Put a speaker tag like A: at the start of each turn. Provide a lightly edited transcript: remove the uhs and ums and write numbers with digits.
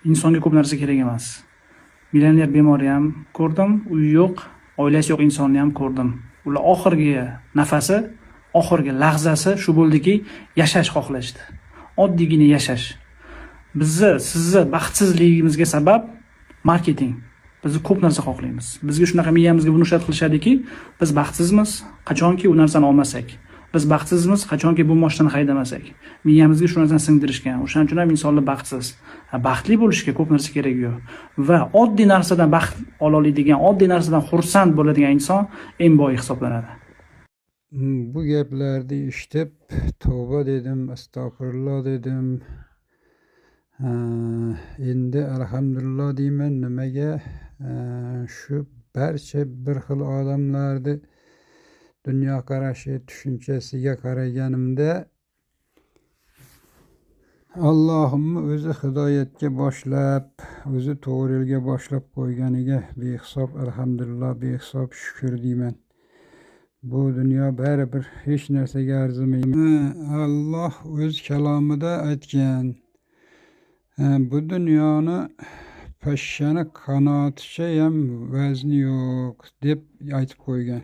A: insonga ko'p narsa kerak emas. Millioner bemori ham ko'rdim, uyi yo'q, oilasi yo'q insonni ham ko'rdim. Ular oxirgi nafasi, oxirgi lahzasi shu bo'ldiki, yashash xohlashdi. Oddiygina yashash. Sizni baxtsizligimizga sabab marketing. Biz ko'p narsa xohlaymiz. Bizga shunaqa miyamizga bunushat qilishadiki, biz baxtsizmiz, qachonki u narsani olmasak. Biz baxtsizmiz, qachonki bu mashinani haydamasak. Miyamizga shu narsani singdirishgan. O'shaning uchun ham insonlar baxtsiz. Baxtli bo'lishga ko'p narsa kerak yo'q. Va oddiy narsadan baxt ola oladigan, oddiy narsadan xursand bo'ladigan inson eng boy hisoblanadi.
B: Bu gaplarni eshitib, tavba dedim, astag'firulloh dedim. Endi alhamdulillah deyman. Nimaga? Shu barcha bir xil odamlarni dunyoqarashi, tushunchasiga qaraganimda Allohimni o'zi hidoyatga boshlab, o'zi to'g'ri yo'lga boshlab qo'yganiga behisob alhamdulillah, behisob shukr deyman. Bu dunyo baribir hech narsaga arzimaydi. Alloh o'z kalomida aytgan. Bu dunyoni pashshani qanoti ham vazni yo'q deb aytib qo'ygan.